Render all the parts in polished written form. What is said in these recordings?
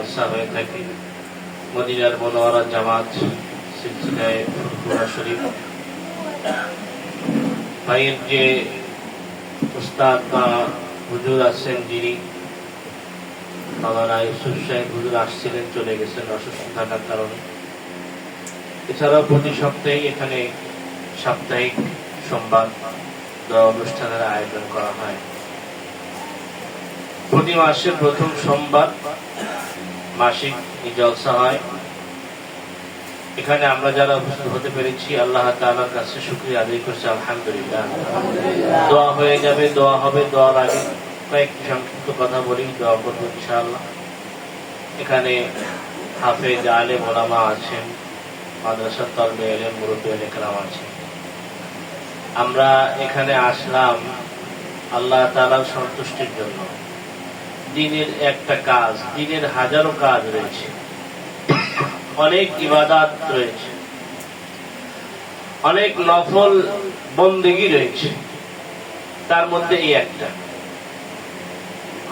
জলসা হয়ে থাকে মদিনার মুনাওয়ারা জামাত সিলসিলায়ে ফুরফুরা শরীফ। ভাইয়ের যে উস্তাদ বা হুজুর আছেন, যিনি মাওলানা ইউসুফ সাহেব হুজুর আসছিলেন, চলে গেছেন অসুস্থ থাকার কারণে। এছাড়াও প্রতি সপ্তাহে এখানে সাপ্তাহিক সংবাদ অনুষ্ঠানের আয়োজন করা হয়। প্রতি মাসের প্রথম সোমবার মাসিক জলসা হয়। এখানে আমরা যারা উপস্থিত হতে পেরেছি আল্লাহ তাআলার কাছে শুকরিয়া আদায় করছি, আলহামদুলিল্লাহ। দোয়া হয়ে যাবে, দোয়া হবে। দোয়ার আগে কয়েকটি সংক্ষিপ্ত কথা বলি, দোয়া করবো ইনশাআল্লাহ। এখানে হাফেজ আলেম ওলামা আছেন, মাদ্রাসার তলবে এলেম মুরব্বী একরাম আছেন। আমরা এখানে আসলাম আল্লাহ তাআলার সন্তুষ্টির জন্য। দিনের একটা কাজ, দিনের হাজারো কাজ রয়েছে, অনেক ইবাদত রয়েছে, অনেক নফল বন্দেগী রয়েছে। তার মধ্যে এই একটা,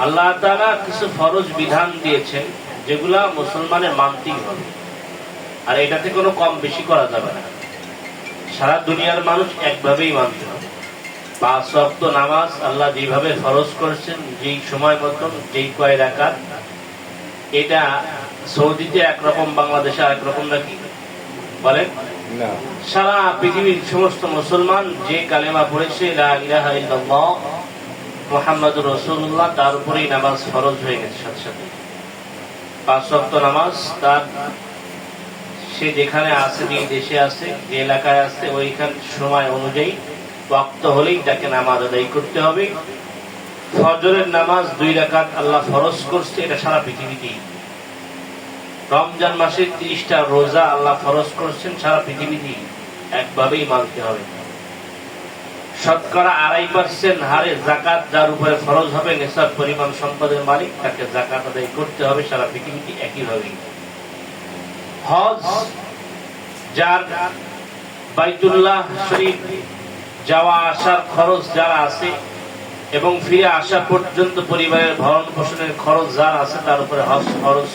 আল্লাহ তাআলা কিছু ফরজ বিধান দিয়েছেন যেগুলা মুসলমানের মানতেই হবে, আর এটাতে কোনো কম বেশি করা যাবে না। সারা দুনিয়ার মানুষ একভাবেই মানতে হবে। 5 ওয়াক্ত নামাজ আল্লাহ যেভাবে ফরজ করেছেন, যেই সময় মতন, যেই কয় রাকাত, এটা সৌদিতে একরকম, বাংলাদেশে একরকম নাকি বলেন? সারা পৃথিবীর সমস্ত মুসলমান যে কালেমা পড়েছে লা ইলাহা ইল্লাল্লাহ মুহাম্মাদুর রাসূলুল্লাহ, তার উপরেই নামাজ ফরজ হয়ে গেছে সাথে সাথে। 5 ওয়াক্ত নামাজ তার, সে যেখানে আছে, যে দেশে আছে, যে এলাকায় আছে, ওইখান সময় অনুযায়ী ওয়াক্ত হলেই তাকে নামাজ আদায় করতে হবে। ফজরের নামাজ 2 রাকাত আল্লাহ ফরজ করছে, এটা সারা পৃথিবীতেই। রমজান মাসে 30টা রোজা আল্লাহ ফরজ করছেন, সারা পৃথিবীতেই একভাবেই মানতে হবে। শতকরা 2.5% হারে যাকাত যার উপরে ফরজ হবে, নিসাব পরিমাণ সম্পদের মালিক, তাকে যাকাত আদায় করতে হবে সারা পৃথিবীতে একইভাবেই। হজ, যার বাইতুল্লাহ শরীফ যাওয়া আসার খরচ যারা আছে এবং ফিরে আসা পর্যন্ত পরিবারের ভরণ পোষণের খরচ যার আছে, তার উপরে হজ খরচ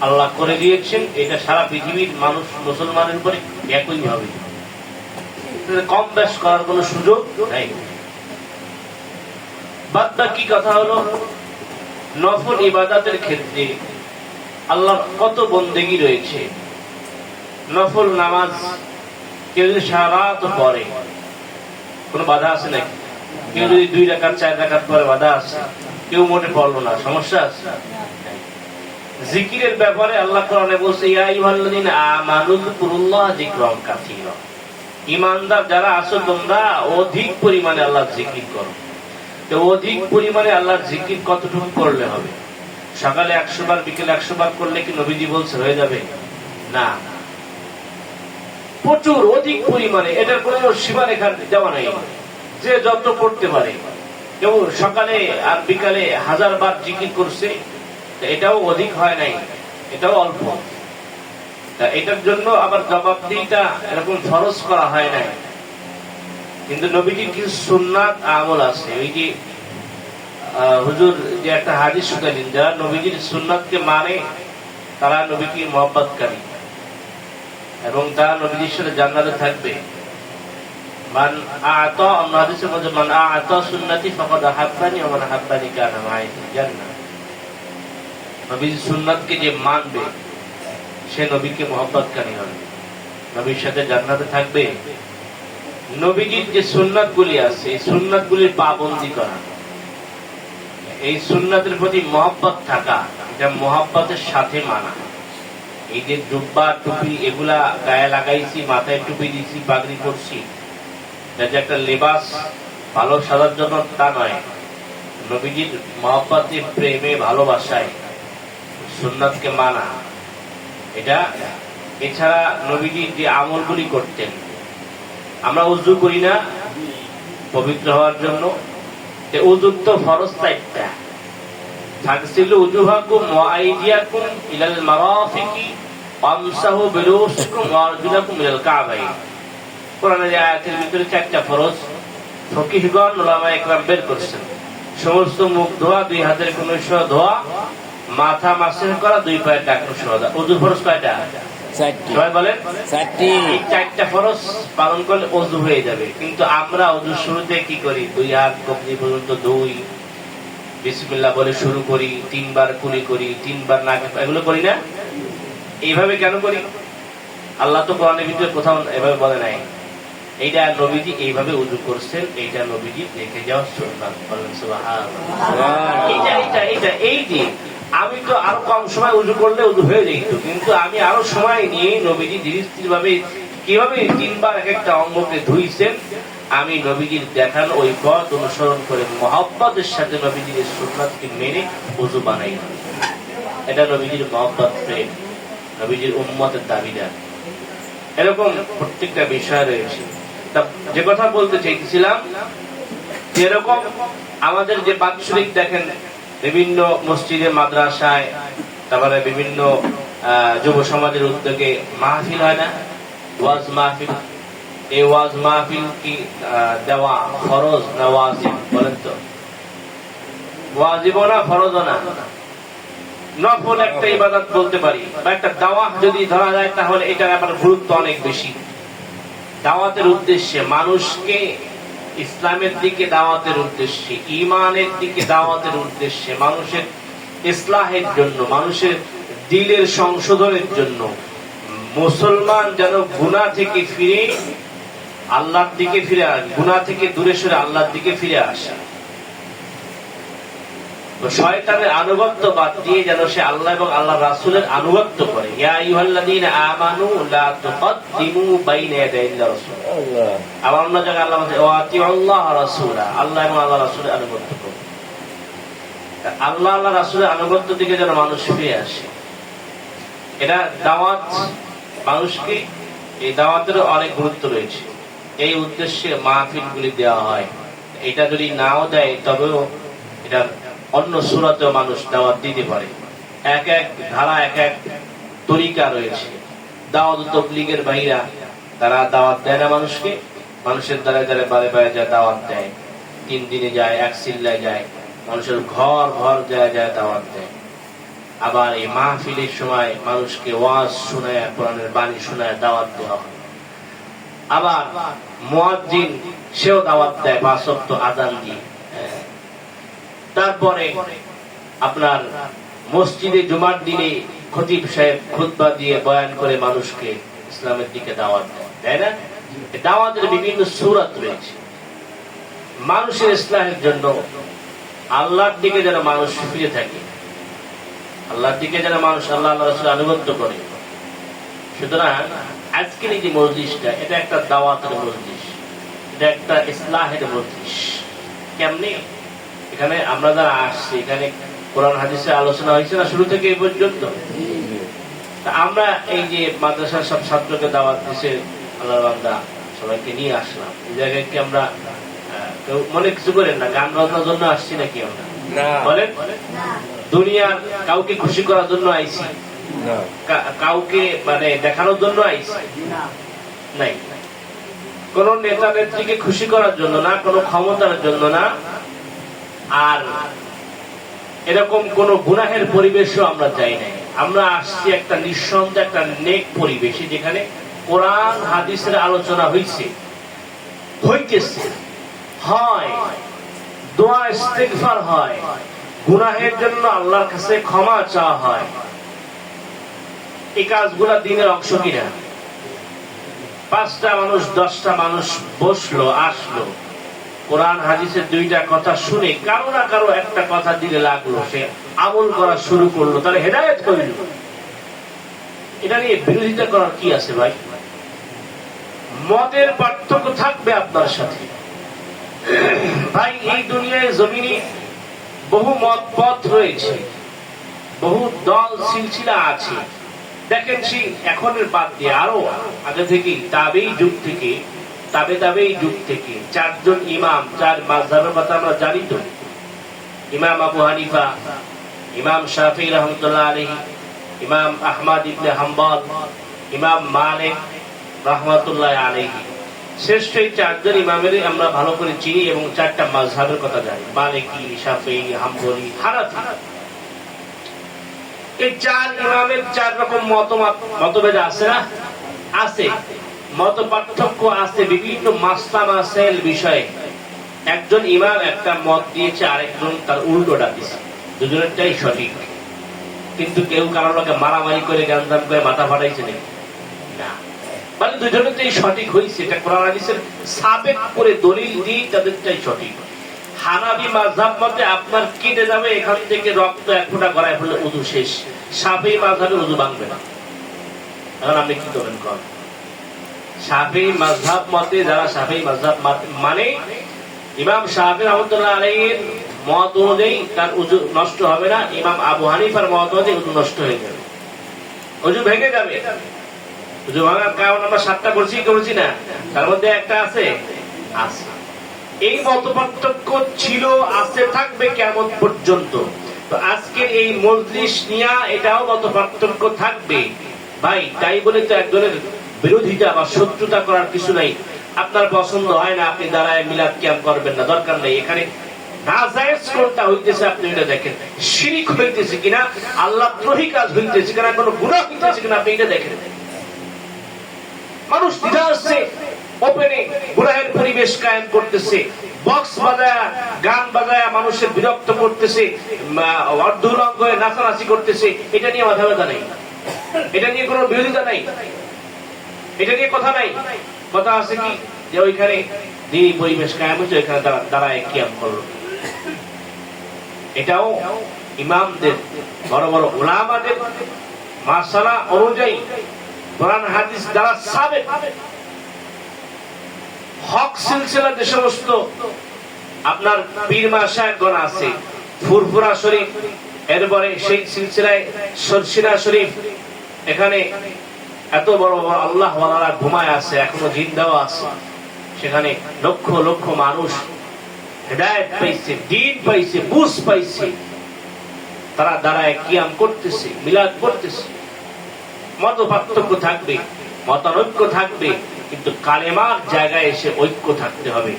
আল্লাহ করে দিয়েছেন। এটা সারা পৃথিবীর মানুষ মুসলমানের উপরে একইভাবে, কম বেশ করার কোন সুযোগ নাই। বাদ বাকি কথা হলো, নফল ইবাদতের ক্ষেত্রে আল্লাহর কত বন্দেগী রয়েছে। নফল নামাজ কেউ যদি সারা রাত পড়ে, কোনো বাধা আছে নাকি? কেউ যদি 2 রাকাত 4 রাকাত পরে, বাধা আছে? কেউ মোটে পড়লো না, সমস্যা আছে? জিকিরের ব্যাপারে আল্লাহ কোরআনে বলছে, ইয়া আইয়ুহাল্লাযীনা আমানু যিকুরুল্লাহা যিকরান কাসীরা। ঈমানদার যারা আছো, তোমরা অধিক পরিমাণে আল্লাহর জিকির করো। তো অধিক পরিমাণে আল্লাহর জিকির কতটুকু করলে হবে? সকালে 100 বার, বিকেলে 100 বার করলে কি নবীজি বলছে হয়ে যাবে? না, প্রচুর অধিক পরিমাণে। এটার কোনো সীমারেখা দেওয়া নাই, যে যত করতে পারে। কেউ সকালে আর বিকালে 1000 বার জিকির করছে, এটাও অধিক হয় নাই, এটাও অল্প। এটার জন্য আবার জবাবদিহিটা এরকম ফরজ করা হয় নাই। কিন্তু নবীজির কিছু সুন্নাত আমল আছে। ওই যে হুজুর যে একটা হাদিস শুনালেন, যারা নবীজির সুন্নাতকে মানে তারা নবীকে মহব্বতকারী এবং তারা নবীজির সাথে জান্নাতে থাকবে। মান আ'তা, অন্য হাদিসের মধ্যে মান আ'তা সুন্নতি ফাকাদ আহাব্বানি ওয়া মান আহাব্বানি কানা মা'i ফিল জান্নাহ। নবীজির সুন্নাতকে যে মানবে সে নবীকে মহব্বতকারী হবে, নবীর সাথে জান্নাতে থাকবে। নবীজির যে সুন্নাতগুলি আছে, এই সুন্নাতগুলির পাবন্দি করা, এই সুন্নাতের প্রতি মহব্বত থাকা, এটা মহব্বতের সাথে মানা। এই যে জুব্বা টুপি এগুলা গায়ে লাগাইছি, মাথায় টুপি দিছি, পাগড়ি করছি, এটা যে একটা লেবাস ভালো সাজার জন্য, তা নয়। নবীজির মহব্বতে, প্রেমে, ভালোবাসায় সুন্নাতকে মানা এটা। এছাড়া নবীজি যে আমলগুলি করতেন, আমরা উযু করি না পবিত্র হওয়ার জন্য, উযুর তো ফরজ 4টা। ফাগসিলু উজুহাকুম ওয়া আইদিয়াকুম ইলাল মারাফিকি ওয়ামসাহু বিরুউসিকুম ওয়া আরজুলাকুম ইলাল কাবাইন। কোরআনের আয়াতের ভিতরে 4টা ফরজ ফকিহগণ, উলামায়ে কেরাম বের করছেন। সমস্ত মুখ ধোয়া, 2 হাতের কনুই সহ ধোয়া, মাথা মাসেহ করা, 2 পায়ের টাকনু সহজা। ওযু ফরজ কয়টা? 4টি। সবাই বলেন 4টি। এই 4টা ফরজ পালন করলে ওযু হয়ে যাবে। কিন্তু আমরা ওযুর শুরুতে কি করি? 2 হাত কবজি পর্যন্ত ধুই, বিসমিল্লাহ বলে শুরু করি, 3 বার কুলি করি, 3 বার নাকে, এগুলো করি না? এইভাবে কেন করি? আল্লাহ তো কোরআনের ভিতরে কোথাও এভাবে বলে নাই। এইটা নবীজি এইভাবে উযু করছেন, এইটা নবীজি দেখে যাওয়া সুন্নাত। বলেন সুবহানাল্লাহ। এইটা এই যে আমি তো আরো কম সময় উযু করলে উযু হয়ে যেত, কিন্তু আমি আরো সময় নিয়ে নবীজি ধীরে স্থির ভাবে কিভাবে 3 বার এক একটা অঙ্গকে ধুইছেন, আমি নবীজির দেখানো ওই পথ অনুসরণ করে মহব্বতের সাথে নবীজির সুন্নাতকে মেনে উযু বানাই। এটা নবীজির মহব্বত, প্রেম, নবীজির উম্মতের দাবিদার। এরকম প্রত্যেকটা বিষয় রয়েছে। যে কথা বলতে চাইছিলাম, যেরকম আমাদের যে বাৎসরিক দেখেন বিভিন্ন মসজিদে, মাদ্রাসায়, তারপরে বিভিন্ন যুব সমাজের উদ্যোগে মাহফিল হয় না, ওয়াজ মাহফিল। এই ওয়াজ মাহফিল কি দেওয়া ফরজ না ওয়াজিব? বলেন তো। ওয়াজিবও না, ফরজও না, নফল একটা ইবাদত বলতে পারি। বা একটা দাওয়াত যদি ধরা যায়, তাহলে এটার আবার গুরুত্ব অনেক বেশি। দাওয়াতের উদ্দেশ্যে, মানুষকে ইসলামের দিকে দাওয়াতের উদ্দেশ্যে, ঈমানের দিকে দাওয়াতের উদ্দেশ্যে, মানুষের ইসলাহের জন্য, মানুষের দিলের সংশোধনের জন্য, মুসলমান যেন গুনাহ থেকে ফিরে আল্লাহর দিকে ফিরে আসে, গুনাহ থেকে দূরে সরে আল্লাহর দিকে ফিরে আসে, শয়তানের আনুগত্য বাদ দিয়ে যেন সে আল্লাহ এবং আল্লাহ রাসূলের আনুগত্য করে। ইয়া আইয়ুহাল্লাযীনা আমানু লা তুকদ্দিমু বাইনা ইয়াদাইল্লাহি রাসূল। আবার অন্য জায়গায় আল্লাহ বলেন ওয়া আতিউল্লাহ ওয়া রাসূলা, আল্লাহ এবং আল্লাহ রাসূলের আনুগত্য করো। আল্লাহ আল্লাহ রাসূলের আনুগত্য দিকে যেন মানুষ ফিরে আসে। এটা দাওয়াত, মানুষকে এই দাওয়াতের অনেক গুরুত্ব রয়েছে। এই উদ্দেশ্যে মাহফিলগুলি দেওয়া হয়। এটা যদি নাও দেয়, তবেও এটা অন্য সূরাতেও মানুষ দাওয়াত দিতে পারে। এক এক ধারা, এক এক তরিকা রয়েছে। দাওয়াত তাবলীগের ভাইরা তারা দাওয়াত দেয় না মানুষকে, মানুষের দ্বারা দ্বারা বারে বারে যায় দাওয়াত দেয়। 3 দিনে যায়, 1 চিল্লায় যায়, মানুষের ঘর ঘর যায় যায় দাওয়াত দেয়। আবার এই মাহফিলের সময় মানুষকে ওয়াজ শোনায়, কোরআনের বাণী শোনায় দাওয়াত দেওয়া হয়। আবার মুয়াজ্জিন সেও দাওয়াত দেয় 5 ওয়াক্ত আযান দিয়ে। তারপরে আপনার মসজিদে জুমার দিনে খতিব সাহেব খুতবা দিয়ে বয়ান করে মানুষকে ইসলামের দিকে দাওয়াত দেয়, তাই না? দাওয়াতের বিভিন্ন সূরত রয়েছে। মানুষের ইসলামের জন্য, আল্লাহর দিকে যেন মানুষ ফিরে থাকে, আল্লাহর দিকে যেন মানুষ আল্লাহ আল্লাহ রাসূলের আনুগত্য করে। সুতরাং আজকের এই যে মজলিসটা, এটা একটা দাওয়াতের মজলিস, এটা একটা ইসলাহের মজলিস। কেমনে? এখানে আমরা যারা আসছি, এখানে কোরআন হাদিসের আলোচনা হয়েছে না শুরু থেকে এই পর্যন্ত। আমরা এই যে মাদ্রাসার সব ছাত্রকে দাওয়াত দিছে, আল্লাহর বান্দা সবাইকে নিয়ে আসলাম। এই জায়গায় কি আমরা কেউ মনে কিছু করেন না গান বাজনার জন্য আসছি নাকি? আমরা বলেন, দুনিয়ার কাউকে খুশি করার জন্য আইছি? কাউকে মানে দেখানোর জন্য আইছি? নাই। কোন নেতা নেত্রীকে খুশি করার জন্য না, কোন ক্ষমতার জন্য না। আর এরকম কোন গুনাহের পরিবেশও আমরা চাই নাই। আমরা আসছি একটা নিঃসন্দেহ একটা নেক পরিবেশে, যেখানে কোরআন হাদিসের আলোচনা হইতেছে, হয় দোয়া ইস্তিগফার হয়, গুনাহের জন্য আল্লাহর কাছে ক্ষমা চাওয়া হয়। এই কাজগুলা দিনের অংশ কিনা? 5টা মানুষ 10টা মানুষ বসলো, আসলো, কোরআন হাদিসের 2টা কথা শুনে কারো না কারো একটা কথা দিলে লাগলো, সে আমল করা শুরু করলো, তাহলে হেদায়েত হইল। এটা নিয়ে বিরোধিতা করার কি আছে ভাই? মতের পার্থক্য থাকবে আপনার সাথে ভাই। এই দুনিয়ায় জমিনে বহু মত পথ রয়েছে, বহু দল সিলসিলা আছে। দেখেন সেই এখনের বাদ দিয়ে আরো আগে থেকে তাবেই যুগ থেকে, তাবেই যুগ থেকে 4 জন ইমাম, 4 মাযহাবের কথা আমরা জানি তো। ইমাম আবু হানিফা, ইমাম শাফিঈ রাহমাতুল্লাহ আলাইহি, ইমাম আহমদ ইবনে হাম্বল, ইমাম মালিক রাহমাতুল্লাহ আলাইহি। শ্রেষ্ঠ এই 4 জন ইমামের আমরা ভালো করে চিনি এবং 4টা মাযহাবের কথা জানি, মালিকি, শাফিঈ, হাম্বলি, হানাফি। এই চার ইমামের চার রকম মতভেদ আছে না? আছে, মত পার্থক্য আছে বিভিন্ন মাসলা মাসাইল বিষয়ে। একজন ইমাম একটা মত দিয়েছে, আরেকজন তার উল্টোটা দিয়েছে, দুজনেরটাই সঠিক। কিন্তু কেউ কারোর লোকে মারামারি করে গানজাম করে মাথা ফাটাইছে নাকি? না, মানে দুজনেরটাই সঠিক হয়েছে। এটা কোরআন হাদিসের সাবেক করে দলিল দিয়ে তাদেরটাই সঠিক। হানাফি মাযহাব মতে আপনার কেটে যাবে এখান থেকে রক্ত এক ফোঁটা গড়ায় ফেললে উযু শেষ। শাফিঈ মাযহাবে উযু ভাঙবে না। এখন আপনি কি করবেন? কোন শাফিঈ মাযহাব মতে, যারা শাফিঈ মাযহাব মানে ইমাম শাফিঈ রাহমাতুল্লাহ আলাইহির মত অনুযায়ী তার উযু নষ্ট হবে না। ইমাম আবু হানিফার মত অনুযায়ী উযু নষ্ট হয়ে যাবে, উযু ভেঙে যাবে। উযু ভাঙার কারণ আমরা 7টা করেছি না, তার মধ্যে একটা আছে। এই মত পার্থক্য ছিল, আছে, থাকবে কিয়ামত পর্যন্ত। তো আজকে এই মজলিস নিয়ে এটাও মত পার্থক্য থাকবে ভাই। তাই বলে তো একজনের বিরোধিতা বা শত্রুতা করার কিছু নাই। আপনার পছন্দ হয় না, আপনি দাঁড়ায় মিলাদ কিয়াম করবেন না, দরকার নেই। এখানে নাজায়েজ কোনটা হইতেছে আপনি এটা দেখেন, শিরক হইতেছে কিনা, আল্লাহ দ্রোহী কাজ হইতেছে কিনা, কোনো গুনাহ হইতেছে কিনা আপনি এটা দেখেন। মানুষ দ্বিধা আসছে, ওপেনে গুনাহের পরিবেশ কায়েম করতেছে, বক্স বাজায়া গান বাজায়া মানুষের বিরক্ত করতেছে, অর্ধুলঙ্গ হয়ে নাচানাচি করতেছে। এটা নিয়ে মাথা ব্যথা নাই, এটা নিয়ে কোনো বিরোধিতা নাই, এটা নিয়ে কথা নাই। কথা আছে কি যে ওইখানে দিনই পরিবেশ কায়েম হয়েছে, ওইখানে দাঁড়ায় কিয়াম করলো। এটাও ইমামদের, বড় বড় উলামাদের মাসালা অনুযায়ী কোরআন হাদিস দ্বারা সাবেক হক সিলসিলা যে সমস্ত আপনার পীর মাশায়েখগণ আছে, ফুরফুরা শরীফ, এরপরে সেই সিলসিলায় সরসিনা শরীফ, এখানে এত বড় বড় আল্লাহ ওয়ালারা ঘুমায় আছে, এখনো জিন্দাও আছে। সেখানে লক্ষ লক্ষ মানুষ হেদায়েত পাইছে, দ্বীন পাইছে, বুঝ পাইছে। তারা দাঁড়ায় কিয়াম করতেছে, মিলাদ করতেছে। মত পার্থক্য থাকবে, মতানৈক্য থাকবে, কিন্তু কালেমার জায়গায় এসে ঐক্য থাকতে হবে।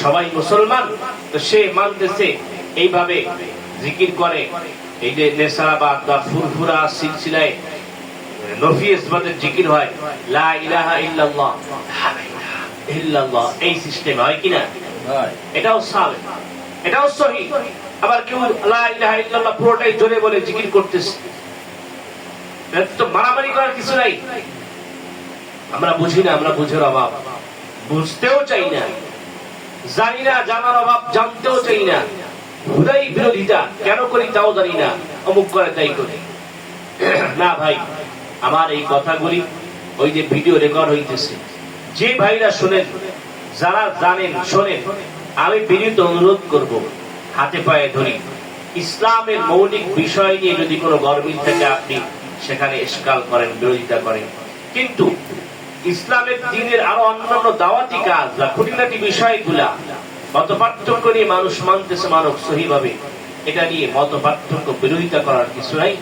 সবাই মুসলমান, তো সে মানতেছে এইভাবে জিকির করে। এই যে নেসারাবাদ বা ফুরফুরা সিলসিলায় নফি ইসবাতের জিকির হয়, লা ইলাহা ইল্লাল্লাহ, লা ইলাহা ইল্লাল্লাহ, এই সিস্টেম হয় কিনা? এটাও সালেহ, এটাও সহিহ। আবার কেউ লা ইলাহা ইল্লাল্লাহ পুরোটাই জোরে বলে জিকির করতেছে, তো মারামারি করার কিছু নাই। আমরা বুঝি না, আমরা বুঝের অভাব, বুঝতেও চাই না, জানি না, জানার অভাব, জানতেও চাই না। হুদাই বিরোধিতা কেন করি তাও জানি না, অমুক করে তাই করি না। ভাই, আমার এই কথাগুলি ওই যে ভিডিও রেকর্ড হইতেছে, যে ভাইরা শোনেন, যারা জানেন শোনেন, আমি বিনীত অনুরোধ করব, হাতে পায়ে ধরি, ইসলামের মৌলিক বিষয় নিয়ে যদি কোনো গরমিল থাকে আপনি সেখানে ইশকাল করেন, বিরোধিতা করেন। কিন্তু ইসলামের দ্বীনের আরো অন্যান্য দাওয়াতি কাজ বা খুঁটিনাটি বিষয়গুলা মত পার্থক্য নিয়ে মানুষ মানতেছে, মানুষ সহিভাবে, এটা নিয়ে মত পার্থক্য বিরোধিতা করার কিছু নাই।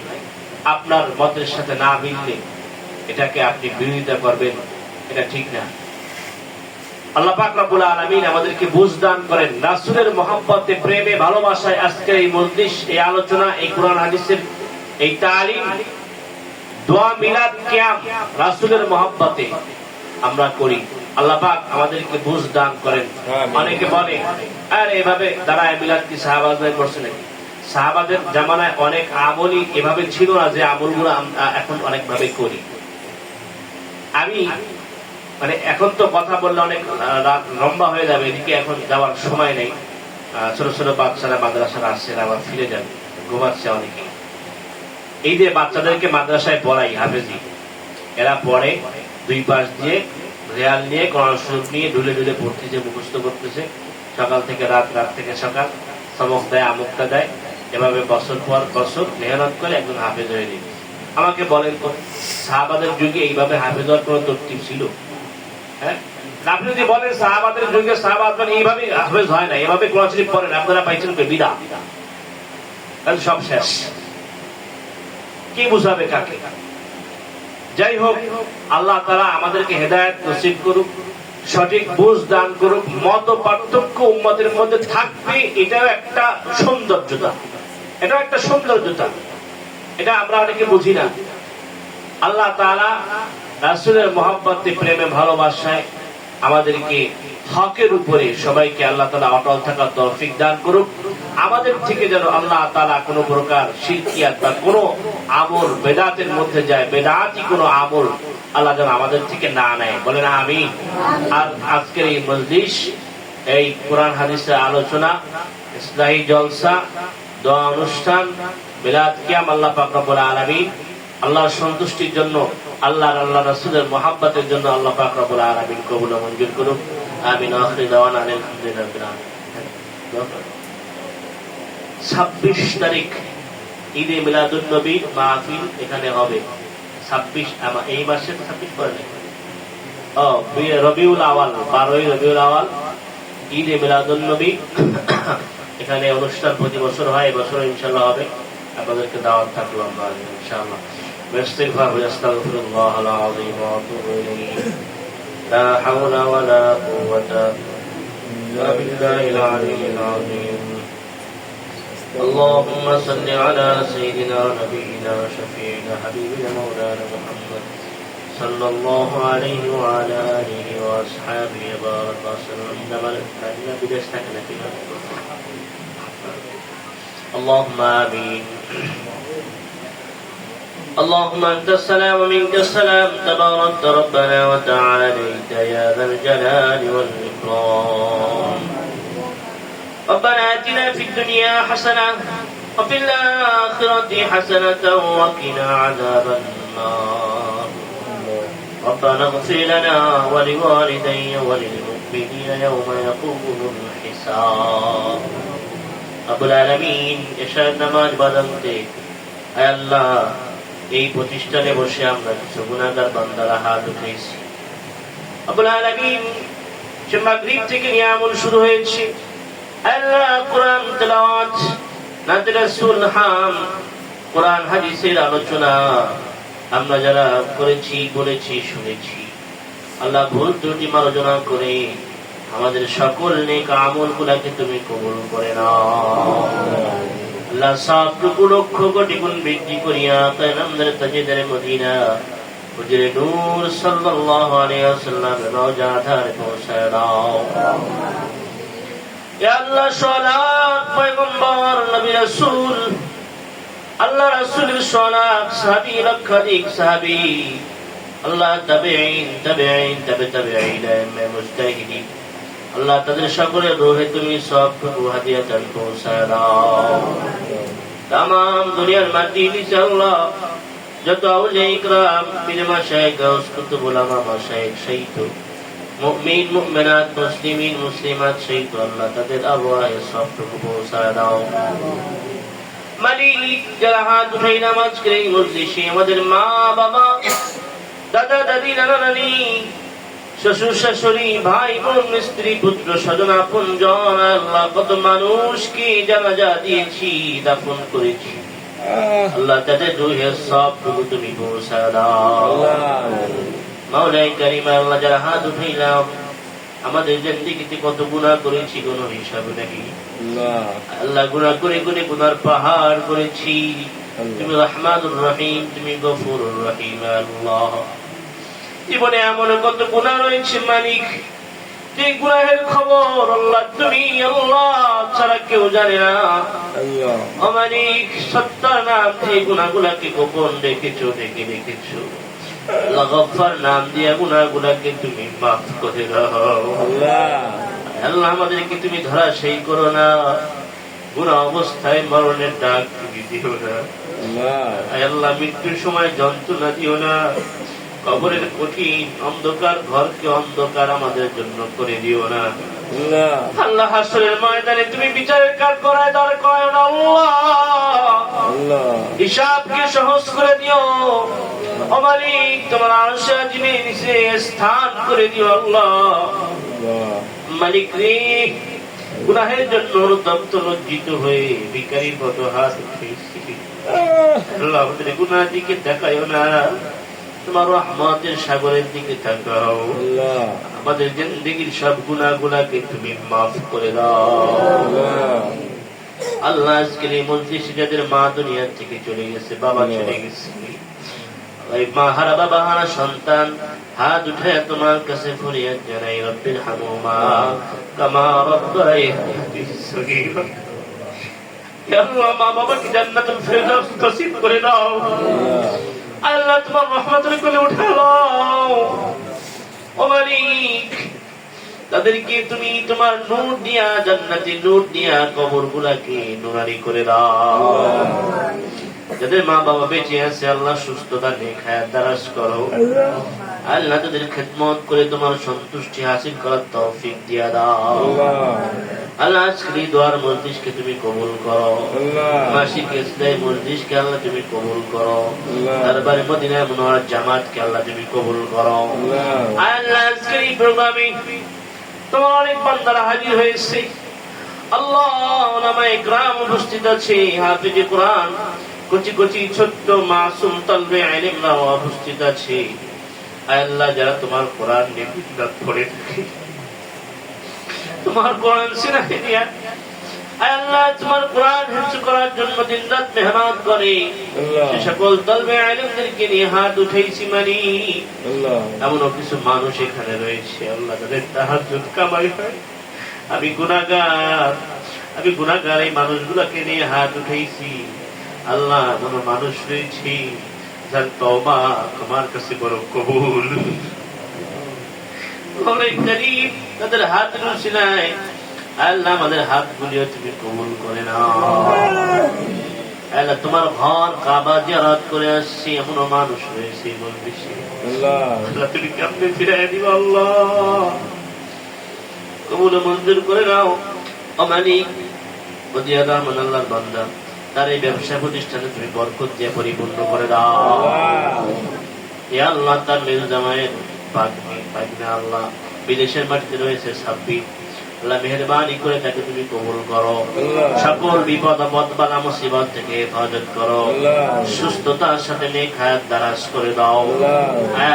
আপনার মতের সাথে না মিললে এটাকে আপনি বিরোধিতা করবেন, এটা ঠিক না। আল্লাহ পাক রব্বুল আলামিন আমাদেরকে বুঝ দান করেন। রাসূলের মহব্বতে, প্রেমে, ভালোবাসায় আজকের এই মজলিস, এই আলোচনা, এই কোরআন হাদিসের এই তালিম, দোয়া, মিলাদ, কিয়াম রাসূলের মহব্বতে আমরা করি। আল্লাহ পাক আমাদেরকে বুঝ দান করেন। অনেকে বলে, আরে এভাবে দাঁড়ায় মিলাদ কি সাহাবাদের করছে নাকি? সাহাবাদের জামানায় অনেক আমলই এভাবে ছিল না যে আমলগুলো এখন অনেক ভাবে করি। আমি মানে এখন তো কথা বললে অনেক লম্বা হয়ে যাবে, এদিকে এখন যাওয়ার সময় নেই। ছোট ছোট বাচ্চারা মাদ্রাসায় আসছে, আবার ফিরে যাবে, ঘুমাচ্ছে অনেকে। এই যে বাচ্চাদেরকে মাদ্রাসায় পড়াই, হাফেজি, এরা পড়ে দুই পাশ দিয়ে রেয়াল নিয়ে, কোরআন শরীফ নিয়ে ঢুলে ঢুলে পড়তেছে, মুখস্থ করতেছে, সকাল থেকে রাত, রাত থেকে সকাল, সবক দেয়, আমুকটা দেয়। এভাবে বছর পর বছর মেহনত করে একজন হাফেজ হয়ে যায়। আমাকে বলেন তো, সাহাবাদের যুগে এইভাবে হাফেজ হওয়ার কোনো তরতিব ছিল? হ্যাঁ, আপনি যদি বলেন সাহাবাদের যুগে সাহাবাদ এইভাবে হাফেজ হয় না, এভাবে কোরআন শরীফ পড়েন, আপনারা পাইছেন বিদআত, তাহলে সব শেষ। কি বুঝাবে কাকে? যাই হোক, আল্লাহ তাআলা আমাদেরকে হেদায়েত নসিব করুক, সঠিক বুঝ দান করুক। মত পার্থক্য উম্মতের মধ্যে থাকবে, এটাও একটা সৌন্দর্যতা, এটাও একটা সৌন্দর্যতা। এটা আমরা অনেকে বুঝি না। আল্লাহ তাআলা রাসূলের মহব্বতে, প্রেমে, ভালোবাসায় আমাদেরকে হকের উপরে সবাইকে আল্লাহ তাআলা অটল থাকার তৌফিক দান করুক। আমাদের থেকে যেন আল্লাহ তাআলা কোনো প্রকার শিরকিয়াত বা কোনো আমল বেদাতের মধ্যে যায়, বেদাতি কোনো আমল আল্লাহ যেন আমাদের থেকে না নেয়, বলেন আমিন। আর আজকের এই মজলিস, এই কোরআন হাদিসের আলোচনা, ইসলাহি জলসা, দোয়া অনুষ্ঠান, মিলাদ কিয়াম, আল্লাহ পাক রব্বুল আলামিন আল্লাহর সন্তুষ্টির জন্য, আল্লাহ রাসূলের মহব্বতের জন্য আল্লাহ পাক রব্বুল আলামিন কবুল ও মঞ্জুর করুন। আমিন। আখির দাওয়ানা আলহামদুলিল্লাহ। 26 তারিখ ঈদে মিলাদুন নবী মাহফিল এখানে হবে। 26 এই মাসের 26 পরে রবিউল আওয়াল, 12ই রবিউল আওয়াল ঈদে মিলাদুন নবী এখানে অনুষ্ঠান প্রতি বছর হয়, এবছর ইনশাআল্লাহ হবে। আপনাদেরকে দাওয়াত থাকলো ইনশাআল্লাহ। ইস্তিগফার ওয়া আস্তাগফিরুল্লাহাল আযীম ওয়া আতুবু ইলাইহি। লা হাওলা ওয়া লা কুওয়াতা ইল্লা বিল্লাহিল আলিয়্যিল আযীম। اللهم صل على سيدنا نبينا شفيعنا حبيبنا مولانا محمد صلى الله عليه وعلى آله وأصحابه وبارك وسلم. اللهم آمين. اللهم أنت السلام ومنك السلام، تباركت ربنا وتعاليت يا ذا الجلال والإكرام. ربنا آتنا في الدنيا حسنة وفي الآخرة حسنة وقنا عذاب النار. ربنا اغفر لنا ولوالدي وللمؤمنين يوم يقوم الحساب. رب العالمين এশার নামাজ বাদান্তে আয় আল্লাহ, এই প্রতিষ্ঠানে বসে আমরা কিছু গুনাহগার বান্দারা হাত উঠেছি। রব্বুল আলামিন, যে মাগরিব থেকে নিয়ামত শুরু হয়েছে, আল্লাহ কোরআন তেলাওয়াত, নাযিলাতুল হাম, কোরআন হাদিসের আলোচনা আমরা যারা করেছি, বলেছি, শুনেছি, আল্লাহ ভুল ত্রুটি মার্জনা করে আমাদের সকল নেক আমলগুলোকে তুমি কবুল করে নাও। আল্লাহ সবটুকু লক্ষ কোটি গুণ বৃদ্ধি করিয়া কায়নামদের তাজেদারে মদিনা হুজুরে নূর সাল্লাল্লাহু আলাইহি ওয়াসাল্লামের রওজা ধারে পৌঁছায় দাও। ইয়া আল্লাহ, সালাত পয়গম্বর নবী রাসূল, আল্লাহ রাসূলের সালাত, সাহাবী, লক্ষাধিক সাহাবী, আল্লাহ তাবেঈন, তাবেঈন, মুজতাহিদিন, আল্লাহ তাদের সকলের রূহে তুমি সবটুকু হাদিয়াতান পৌঁছায় দাও। তামাম দুনিয়ার মাটি নিচে আল্লাহ যত আউলিয়া ইকরাম, পীর মাশায়েখ, গাউস, কুতুব, উলামা, মাশায়েখ, শাইখ, মুমিন, মুমিনাত, মুসলিমিন, মুসলিমাত, শাইখ, আল্লাহ তাদের আরওয়াহে সবটুকু পৌঁছায় দাও। মালিক, যারা হাত উঠাই নামাজ করে এই মজলিসে আমাদের মা বাবা, দাদা দাদি, নানা নানি, শ্বশুর শাশুড়ি, ভাই বোন, স্ত্রী পুত্র স্বজন আপনজন, আল্লাহ কত মানুষকে জানাজা দিয়েছি, দাফন করেছি, আল্লাহ তাদের রূহের সবটুকু তুমি পৌঁছায় দাও। মাওলাই কারীম, আল্লাহ যারা হাত উঠাইলাম, আমাদের জিন্দেগিতে কত গুনাহ করেছি কোনো হিসাব নেই আল্লাহ। গুনাহ করে করে গুনার পাহাড় করেছি। তুমি রহমানুর রহিম, তুমি গফুরুর রহিম। আল্লাহ, জীবনে এমন কত গুনাহ রয়েছে মালিক, যে গুনাহের খবর আল্লাহ তুমি আল্লাহ ছাড়া কেউ জানে না। ও মালিক, সত্তার নাম দিয়ে গুনাহগুলোকে গোপন রেখেছো, রেখেছো। আল্লাহ গফফার নাম দিয়ে গুনাহগুলোকে তুমি মাফ করে দাও। আল্লাহ আমাদেরকে তুমি ধরাশায়ী করো না, গুনাহ অবস্থায় মরণের ডাক তুমি দিও না। আল্লাহ মৃত্যুর সময় যন্ত্রণা দিও না। কবরের কঠিন অন্ধকার ঘরকে অন্ধকার আমাদের জন্য করে দিও না। আল্লাহ হাসরের ময়দানে তুমি বিচারের কাজ করায় দাঁড় করায় না। আল্লাহ হিসাবকে সহজ করে দিও। ও মালিক, তোমার আরশে আজিমের নিচে স্থান করে দিও। আল্লাহ মালিক রে, গুনাহের জন্য অনুতপ্ত লজ্জিত হয়ে ভিখারির মতো হাত উঠেছি। আল্লাহ আমাদের গুনাহ দিকে তাকায়ও না, তোমার রহমতের সাগরের দিকে তাকাও। আমাদের জিন্দেগীর সব গুনাহগুলোকে তুমি মাফ করে দাও। আল্লাহ আজকের এই মজলিসে যাদের মা দুনিয়া থেকে চলে গেছে, বাবা চলে গেছে, ওই মা হারা বাবা হারা সন্তান হাত উঠে তোমার কাছে ফরিয়াদ জানাই, রব্বির হামুমা কামা রাব্বায়ানি সগীরা। ইয়া আল্লাহ, মা বাবাকে জান্নাতুল ফেরদাউস নসিব করে দাও। আল্লাহ তোমার রহমতের কোলে উঠে নাও। ও মালিক, তাদেরকে তুমি তোমার নূর দিয়া, জান্নাতি নূর দিয়া কবরগুলাকে নুরানি করে দাও। যাদের মা বাবা বেঁচে আছে আল্লাহ সুস্থতা নেক হায়াত দারাজ করো। আল্লাহ তাদের খেদমত করে তোমার সন্তুষ্টি হাসিল করার তৌফিক দিয়া দাও। আল্লাহ আজকের এই দোয়ার মজলিসকে তুমি কবুল করো। মাসিক ইসলামী মজলিসকে আল্লাহ তুমি কবুল করো। দরবারে মদিনা মুনওয়ারা জামাতকে আল্লাহ তুমি কবুল করো। আল্লাহ আজকের এই প্রোগ্রামে তোমার অনেক বান্দারা হাজির হয়েছে। আল্লাহ ওলামায়ে ইকরাম উপস্থিত আছে, হাফেজে কোরআন, কচি কচি ছোট্ট মাসুম তালবে ইলমরা উপস্থিত আছে। আল্লাহ যারা তোমার কোরআন নিয়ে বিদ্যাত পড়ে থাকে, তোমার কোরআন সিনায় দিয়া আল্লাহ তোমার কোরআন হিফজ করার জন্য দিন-রাত মেহনত করে, সে সকল তালবে ইলমদেরকে নিয়ে হাত উঠাইছি মানি। এমনও কিছু মানুষ এখানে রয়েছে আল্লাহ তাদের তাহাজ্জুদ কামাই হয়। আমি গুনাহগার এই মানুষগুলোকে নিয়ে হাত উঠাইছি। আল্লাহ এমন মানুষ রয়েছে যার তওবা তোমার কাছে বড় কবুল। তাদের হাত রুশিনায় আল্লাহ আমাদের হাতগুলিও তুমি কবুল করে নাও। আল্লাহ তোমার ঘর কাবা জিয়ারত করে আসছি এমনও মানুষ রয়েছে মজলিসে, আল্লাহ তুমি কেমনে ফিরাই দিবা। আল্লাহ কবুল মঞ্জুর করে নাও। ও মালিক, ওজিয়ার রহমান আল্লাহর বান্দা, তার এই ব্যবসা প্রতিষ্ঠানে তুমি বরকত দিয়ে পরিপূর্ণ করে দাও। ইয়া আল্লাহ, তার মেজু জামাইয়ের পাগনা আল্লাহ বিদেশের মাটিতে রয়েছে সাব্বির, আল্লাহ মেহেরবানি করে তাকে তুমি কবুল করো। সকল বিপদ আপদ বালা মুসিবত থেকে হেফাজত করো। সুস্থতার সাথে নেক হায়াত দারাজ করে দাও।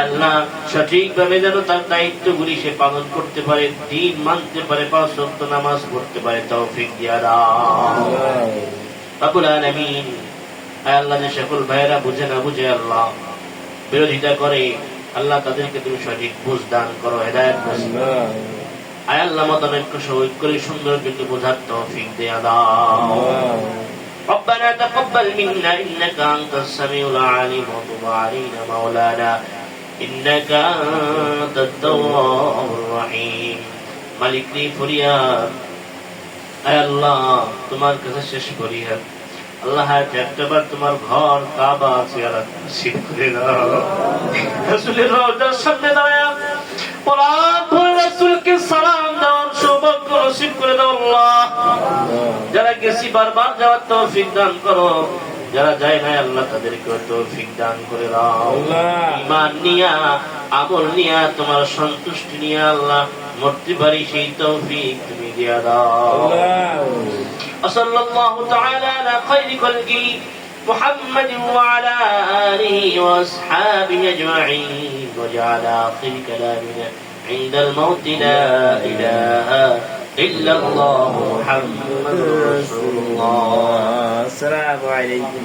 আল্লাহ সঠিকভাবে যেন তার দায়িত্বগুলি সে পালন করতে পারে, দিন মানতে পারে, 5 ওয়াক্ত নামাজ পড়তে পারে, তৌফিক দিয়া দাও রব্বুল আলামিন। আল্লাহ যে সকল ভাইয়েরা বুঝে না বুঝে আল্লাহ বিরোধিতা করে, আল্লাহ তাদেরকে তুমি সঠিক বুঝ দান করো, হেদায়েত নসিব। আয় আল্লাহ মতানৈক্য সহিত করে সুন্দর কিন্তু বোঝার তৌফিক দিয়া দাও। ربنا تقبل منا إنك أنت السميع العليم وتب علينا مولانا إنك أنت التواب الرحيم। মালিক রে ফরিয়াদ, আয় আল্লাহ তোমার কাছে শেষ ফরিয়াদ। আল্লাহ একটাবার তোমার ঘর কাবা জিয়ারত নসিব করে দাও। রাসূলের রওজার সামনে দাঁড়ায়া রাসূলকে সালাম দেওয়ার সৌভাগ্য নসিব করে দাও আল্লাহ। যারা গেছি বারবার যাওয়ার তৌফিক দান করো, যারা যায় না আল্লাহ তাদেরকে তৌফিক দান করে দাও। ঈমান নিয়া আমল নিয়া তোমার সন্তুষ্টি নিয়া আল্লাহ মরতে পারি সেই তৌফিক তুমি দিয়া দাও। সাল্লাল্লাহু তাআলা আলা খায়রি খালকি محمد وعلى آله وأصحابه أجمعين وجعل آخر كلامنا عند الموت لا إله إلا الله محمد رسول الله. السلام عليكم.